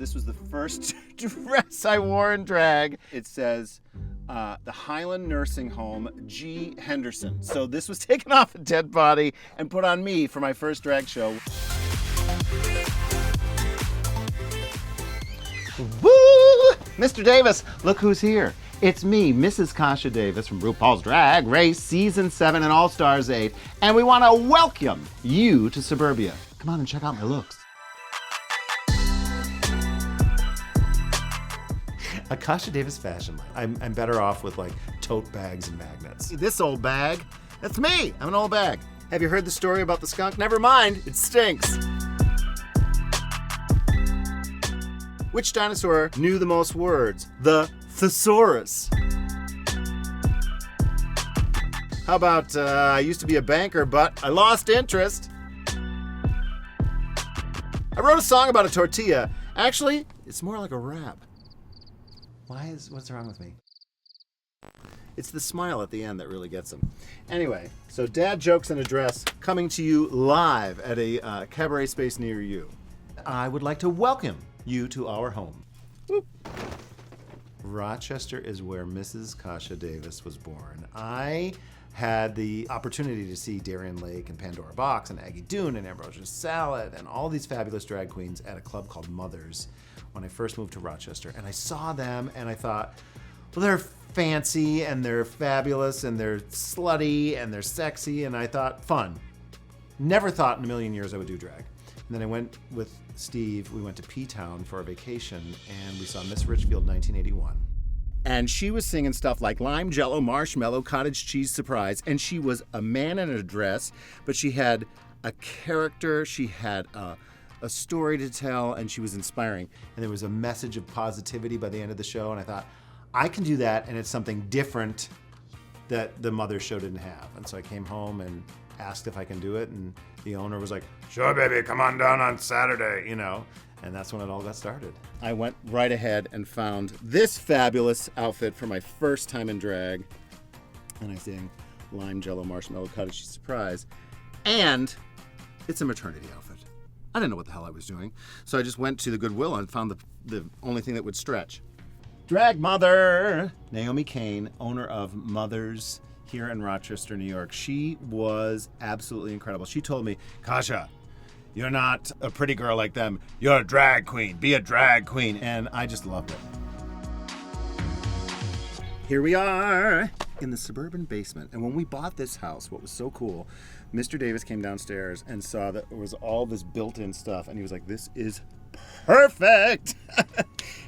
This was the first dress I wore in drag. It says, the Highland Nursing Home, G. Henderson. So this was taken off a dead body and put on me for my first drag show. Woo! Mr. Davis, look who's here. It's me, Mrs. Kasha Davis from RuPaul's Drag Race Season 7 and All Stars 8, and we want to welcome you to Suburbia. Come on and check out my looks. A Kasha Davis fashion line. I'm better off with like tote bags and magnets. This old bag, that's me. I'm an old bag. Have you heard the story about the skunk? Never mind, it stinks. Which dinosaur knew the most words? The thesaurus. How about, I used to be a banker, but I lost interest. I wrote a song about a tortilla. Actually, it's more like a rap. What's wrong with me? It's the smile at the end that really gets them. Anyway, so dad jokes in a dress coming to you live at a cabaret space near you. I would like to welcome you to our home. Whoop. Rochester is where Mrs. Kasha Davis was born. I had the opportunity to see Darian Lake and Pandora Box and Aggie Doon and Ambrosia Salad and all these fabulous drag queens at a club called Mother's when I first moved to Rochester. And I saw them and I thought, well, they're fancy and they're fabulous and they're slutty and they're sexy. And I thought, fun. Never thought in a million years I would do drag. And then I went with Steve, we went to P-Town for a vacation and we saw Miss Richfield 1981. And she was singing stuff like Lime Jello, Marshmallow, Cottage Cheese Surprise. And she was a man in a dress, but she had a character, she had a story to tell, and she was inspiring. And there was a message of positivity by the end of the show, and I thought, I can do that, and it's something different that the Mother show didn't have. And so I came home and asked if I can do it, and the owner was like, sure, baby, come on down on Saturday, you know. And that's when it all got started. I went right ahead and found this fabulous outfit for my first time in drag. And I sang Lime Jello, Marshmallow, Cottage Cheese Surprise. And it's a maternity outfit. I didn't know what the hell I was doing. So I just went to the Goodwill and found the only thing that would stretch. Drag mother! Naomi Kane, owner of Mother's here in Rochester, New York. She was absolutely incredible. She told me, Kasha, you're not a pretty girl like them. You're a drag queen. Be a drag queen. And I just loved it. Here we are in the Suburban Basement. And when we bought this house, what was so cool, Mr. Davis came downstairs and saw that there was all this built-in stuff. And he was like, this is perfect.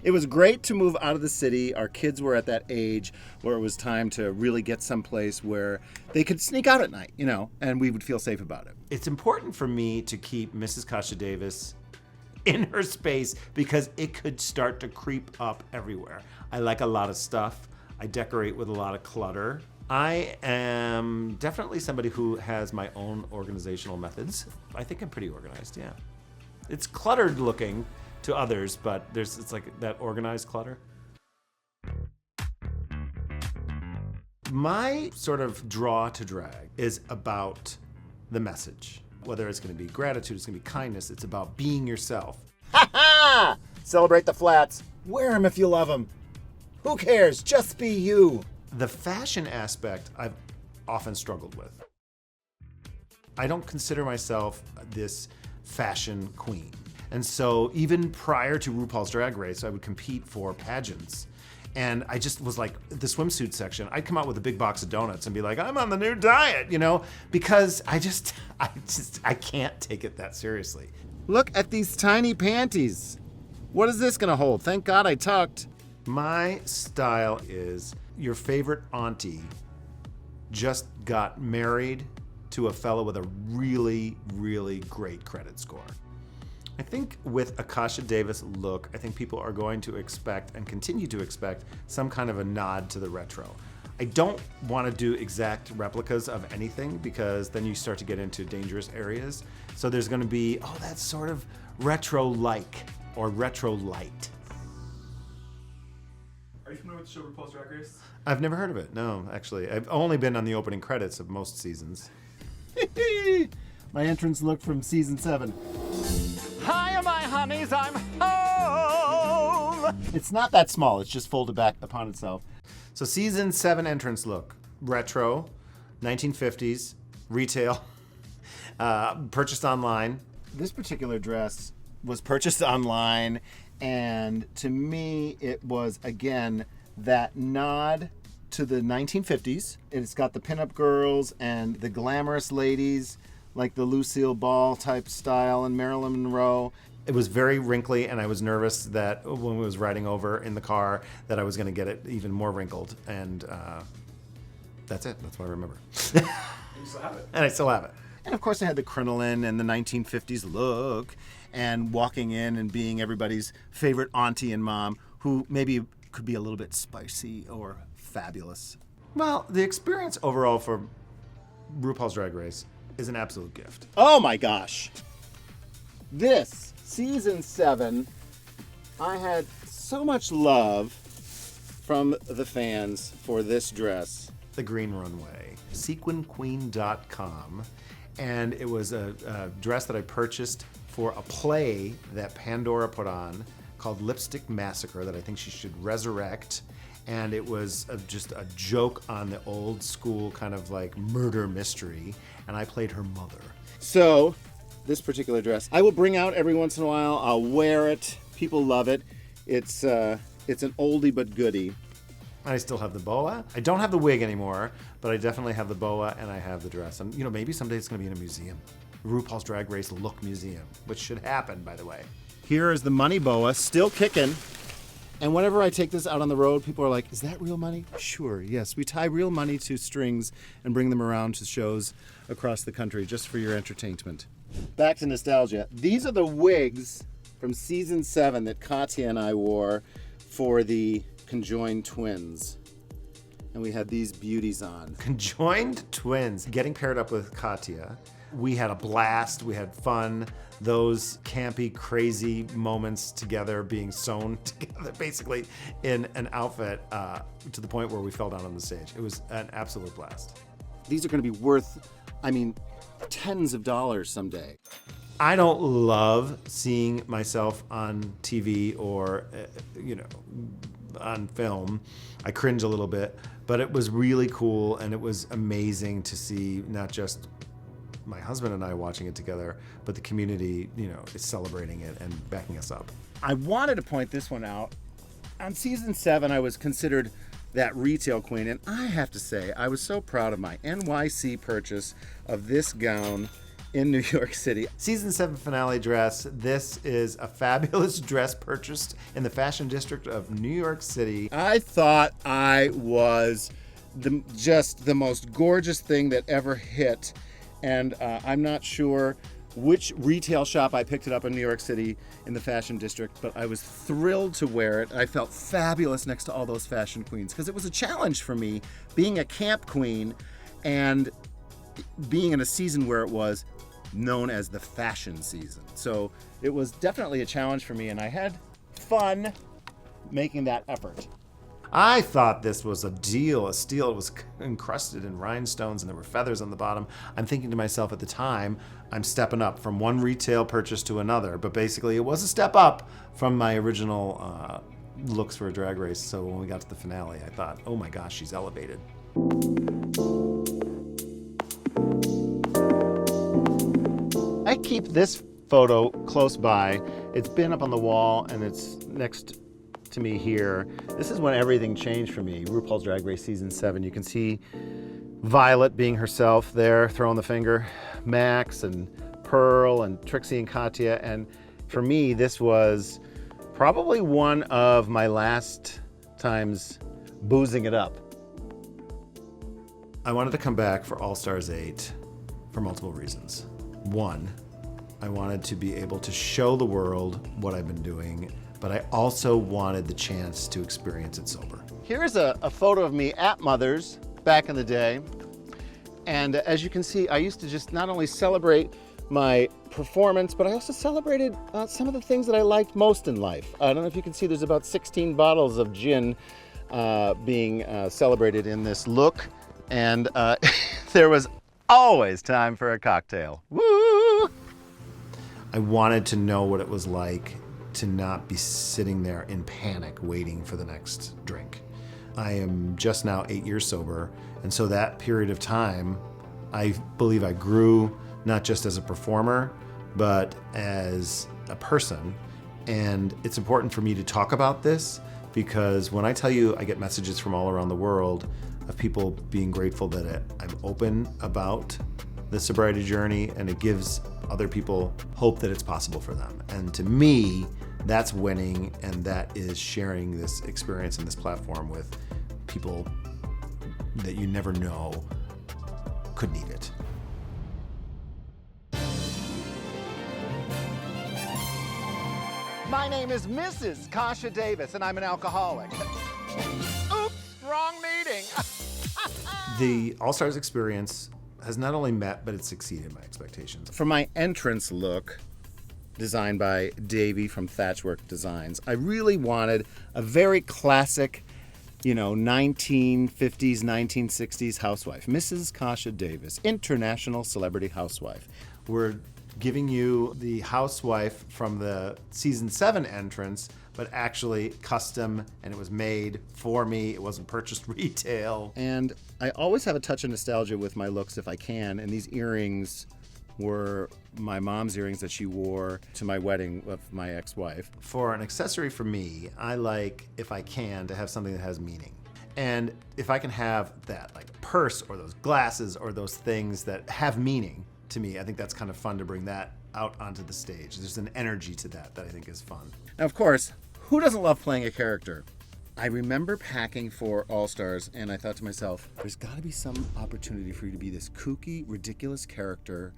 It was great to move out of the city. Our kids were at that age where it was time to really get someplace where they could sneak out at night, you know, and we would feel safe about it. It's important for me to keep Mrs. Kasha Davis in her space because it could start to creep up everywhere. I like a lot of stuff. I decorate with a lot of clutter. I am definitely somebody who has my own organizational methods. I think I'm pretty organized, yeah. It's cluttered looking to others, but it's like that organized clutter. My sort of draw to drag is about the message. Whether it's going to be gratitude, it's going to be kindness, it's about being yourself. Ha ha! Celebrate the flats. Wear them if you love them. Who cares? Just be you. The fashion aspect I've often struggled with. I don't consider myself this fashion queen. And so even prior to RuPaul's Drag Race, I would compete for pageants. And I just was like, the swimsuit section, I'd come out with a big box of donuts and be like, I'm on the new diet, you know, because I can't take it that seriously. Look at these tiny panties. What is this gonna hold? Thank God I tucked. My style is your favorite auntie just got married to a fellow with a really, really great credit score. I think with a Kasha Davis look, I think people are going to expect and continue to expect some kind of a nod to the retro. I don't want to do exact replicas of anything because then you start to get into dangerous areas. So there's going to be, oh, that's sort of retro-like or retro-light. Are you familiar with the show RuPaul's Drag Race? I've never heard of it, no, actually. I've only been on the opening credits of most seasons. My entrance look from season 7. Hiya, my honeys, I'm home. It's not that small. It's just folded back upon itself. So season 7 entrance look. Retro, 1950s, retail, purchased online. This particular dress was purchased online, and to me, it was, again, that nod to the 1950s. It's got the pinup girls and the glamorous ladies, like the Lucille Ball type style and Marilyn Monroe. It was very wrinkly, and I was nervous that when we was riding over in the car that I was going to get it even more wrinkled. And that's it. That's what I remember. You still have it. And I still have it. And of course, I had the crinoline and the 1950s look, and walking in and being everybody's favorite auntie and mom, who maybe could be a little bit spicy or fabulous. Well, the experience overall for RuPaul's Drag Race is an absolute gift. Oh my gosh. This, season 7, I had so much love from the fans for this dress. The Green Runway, sequinqueen.com. And it was a dress that I purchased for a play that Pandora put on called Lipstick Massacre that I think she should resurrect. And it was just a joke on the old school kind of like murder mystery. And I played her mother. So, this particular dress, I will bring out every once in a while. I'll wear it. People love it. It's an oldie but goodie. I still have the boa. I don't have the wig anymore, but I definitely have the boa and I have the dress. And you know, maybe someday it's going to be in a museum. RuPaul's Drag Race Look Museum, which should happen, by the way. Here is the money boa, still kicking. And whenever I take this out on the road, people are like, is that real money? Sure, yes. We tie real money to strings and bring them around to shows across the country just for your entertainment. Back to nostalgia. These are the wigs from season 7 that Katya and I wore for the Conjoined Twins. And we had these beauties on. Conjoined Twins. Getting paired up with Katya. We had a blast. We had fun. Those campy, crazy moments together, being sewn together, basically, in an outfit to the point where we fell down on the stage. It was an absolute blast. These are going to be worth, tens of dollars someday. I don't love seeing myself on TV or, on film. I cringe a little bit, but it was really cool, and it was amazing to see not just my husband and I watching it together, but the community, is celebrating it and backing us up. I wanted to point this one out. On season 7, I was considered that retail queen, and I have to say, I was so proud of my NYC purchase of this gown in New York City. Season 7 finale dress. This is a fabulous dress purchased in the fashion district of New York City. I thought I was just the most gorgeous thing that ever hit, and I'm not sure which retail shop I picked it up in New York City in the fashion district, but I was thrilled to wear it. I felt fabulous next to all those fashion queens because it was a challenge for me being a camp queen and being in a season where it was known as the fashion season. So it was definitely a challenge for me, and I had fun making that effort. I thought this was a steal. It was encrusted in rhinestones and there were feathers on the bottom. I'm thinking to myself at the time, I'm stepping up from one retail purchase to another, but basically it was a step up from my original looks for a Drag Race. So when we got to the finale, I thought, oh my gosh, she's elevated. I keep this photo close by. It's been up on the wall and it's next to me here. This is when everything changed for me. RuPaul's Drag Race season 7. You can see Violet being herself there, throwing the finger, Max and Pearl and Trixie and Katya. And for me, this was probably one of my last times boozing it up. I wanted to come back for All Stars 8 for multiple reasons. One, I wanted to be able to show the world what I've been doing, but I also wanted the chance to experience it sober. Here's a photo of me at Mother's back in the day. And as you can see, I used to just not only celebrate my performance, but I also celebrated some of the things that I liked most in life. I don't know if you can see, there's about 16 bottles of gin being celebrated in this look. And there was always time for a cocktail. Woo! I wanted to know what it was like to not be sitting there in panic waiting for the next drink. I am just now 8 years sober, and so that period of time, I believe I grew not just as a performer, but as a person. And it's important for me to talk about this because when I tell you I get messages from all around the world of people being grateful that I'm open about the sobriety journey, and it gives other people hope that it's possible for them. And to me, that's winning, and that is sharing this experience and this platform with people that you never know could need it. My name is Mrs. Kasha Davis, and I'm an alcoholic. Oops, wrong meeting. The All-Stars experience has not only met, but it's exceeded my expectations. For my entrance look, designed by Davey from Thatchwork Designs, I really wanted a very classic, 1950s, 1960s housewife. Mrs. Kasha Davis, international celebrity housewife. We're giving you the housewife from the season 7 entrance, but actually custom, and it was made for me. It wasn't purchased retail. And I always have a touch of nostalgia with my looks if I can, and these earrings were my mom's earrings that she wore to my wedding of my ex-wife. For an accessory for me, I like, if I can, to have something that has meaning. And if I can have that, like a purse or those glasses or those things that have meaning to me, I think that's kind of fun to bring that out onto the stage. There's an energy to that I think is fun. Now, of course, who doesn't love playing a character? I remember packing for All-Stars, and I thought to myself, there's got to be some opportunity for you to be this kooky, ridiculous character,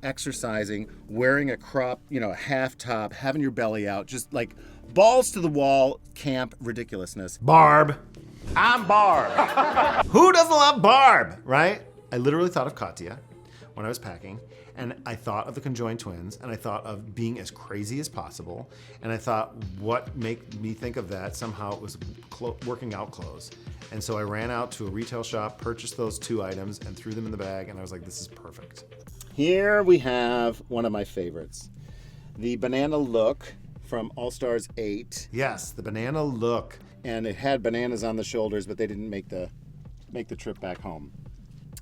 exercising, wearing a crop, a half top, having your belly out, just like balls to the wall, camp ridiculousness. Barb. I'm Barb. Who doesn't love Barb, right? I literally thought of Katya when I was packing, and I thought of the Conjoined Twins, and I thought of being as crazy as possible, and I thought, what made me think of that? Somehow it was working out clothes. And so I ran out to a retail shop, purchased those 2 items, and threw them in the bag, and I was like, this is perfect. Here we have one of my favorites, the banana look from All-Stars 8. Yes, the banana look. And it had bananas on the shoulders, but they didn't make the trip back home.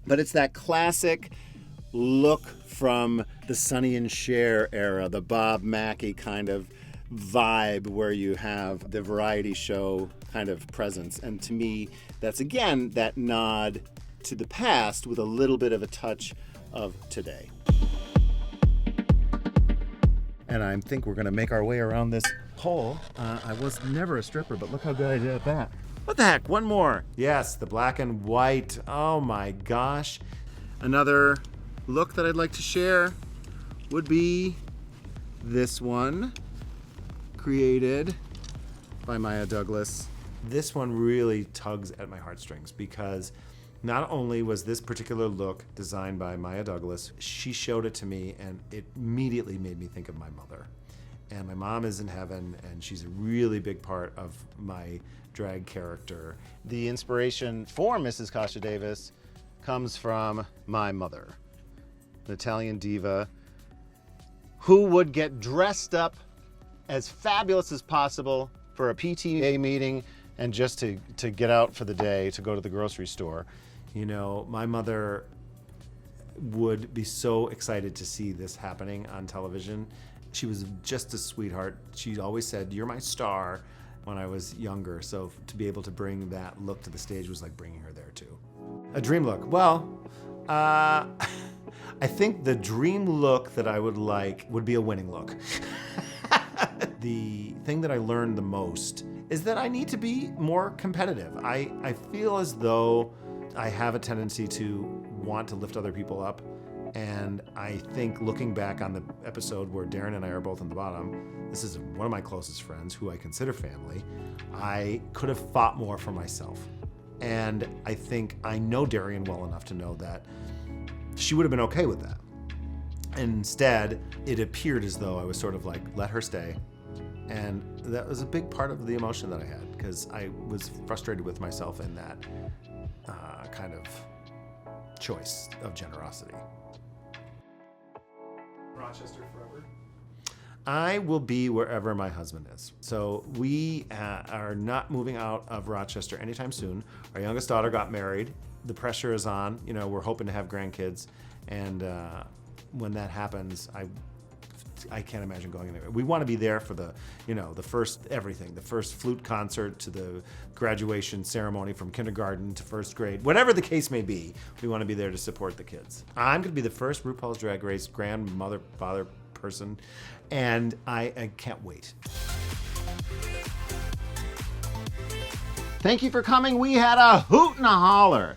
But it's that classic look from the Sonny and Cher era, the Bob Mackie kind of vibe where you have the variety show kind of presence. And to me, that's again that nod to the past with a little bit of a touch of today. And I think we're going to make our way around this pole. I was never a stripper, but look how good I did at that. What the heck? One more. Yes, the black and white. Oh my gosh. Another look that I'd like to share would be this one, created by Maya Douglas. This one really tugs at my heartstrings because not only was this particular look designed by Maya Douglas, she showed it to me and it immediately made me think of my mother. And my mom is in heaven, and she's a really big part of my drag character. The inspiration for Mrs. Kasha Davis comes from my mother, an Italian diva who would get dressed up as fabulous as possible for a PTA meeting and just to get out for the day, to go to the grocery store. My mother would be so excited to see this happening on television. She was just a sweetheart. She always said, "You're my star," when I was younger. So to be able to bring that look to the stage was like bringing her there too. A dream look. Well, I think the dream look that I would like would be a winning look. The thing that I learned the most is that I need to be more competitive. I feel as though I have a tendency to want to lift other people up. And I think looking back on the episode where Darren and I are both on the bottom, this is one of my closest friends who I consider family. I could have fought more for myself. And I think I know Darian well enough to know that she would have been okay with that. Instead, it appeared as though I was sort of like, let her stay. And that was a big part of the emotion that I had because I was frustrated with myself in that kind of choice of generosity. Rochester forever. I will be wherever my husband is. So we are not moving out of Rochester anytime soon. Our youngest daughter got married. The pressure is on. You know, we're hoping to have grandkids. And when that happens, I can't imagine going anywhere. We want to be there for the, you know, the first everything, the first flute concert to the graduation ceremony from kindergarten to first grade, whatever the case may be. We want to be there to support the kids. I'm going to be the first RuPaul's Drag Race grandmother, father person, and I can't wait. Thank you for coming. We had a hoot and a holler.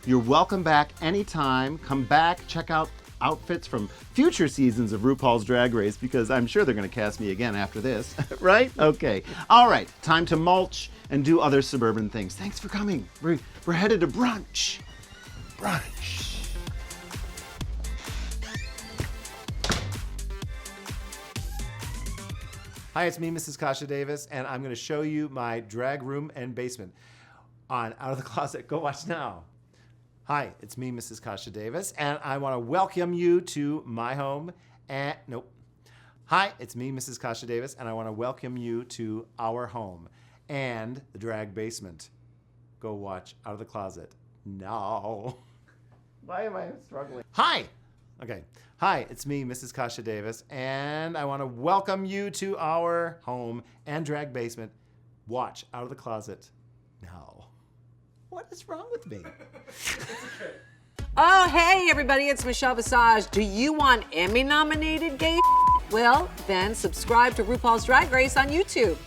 You're welcome back anytime. Come back, check out outfits from future seasons of RuPaul's Drag Race, because I'm sure they're going to cast me again after this, right? Okay. All right, time to mulch and do other suburban things. Thanks for coming. We're headed to brunch. Brunch. Hi, it's me, Mrs. Kasha Davis, and I'm going to show you my drag room and basement on Out of the Closet. Go watch now. Hi, it's me, Mrs. Kasha Davis, and I want to welcome you to my home and Hi, it's me, Mrs. Kasha Davis, and I want to welcome you to our home and the drag basement. Go watch Out of the Closet now. Why am I struggling? Hi. Okay. Hi, it's me, Mrs. Kasha Davis, and I want to welcome you to our home and drag basement. Watch Out of the Closet now. What is wrong with me? Oh, hey, everybody, it's Michelle Visage. Do you want Emmy-nominated gay? Well, then subscribe to RuPaul's Drag Race on YouTube.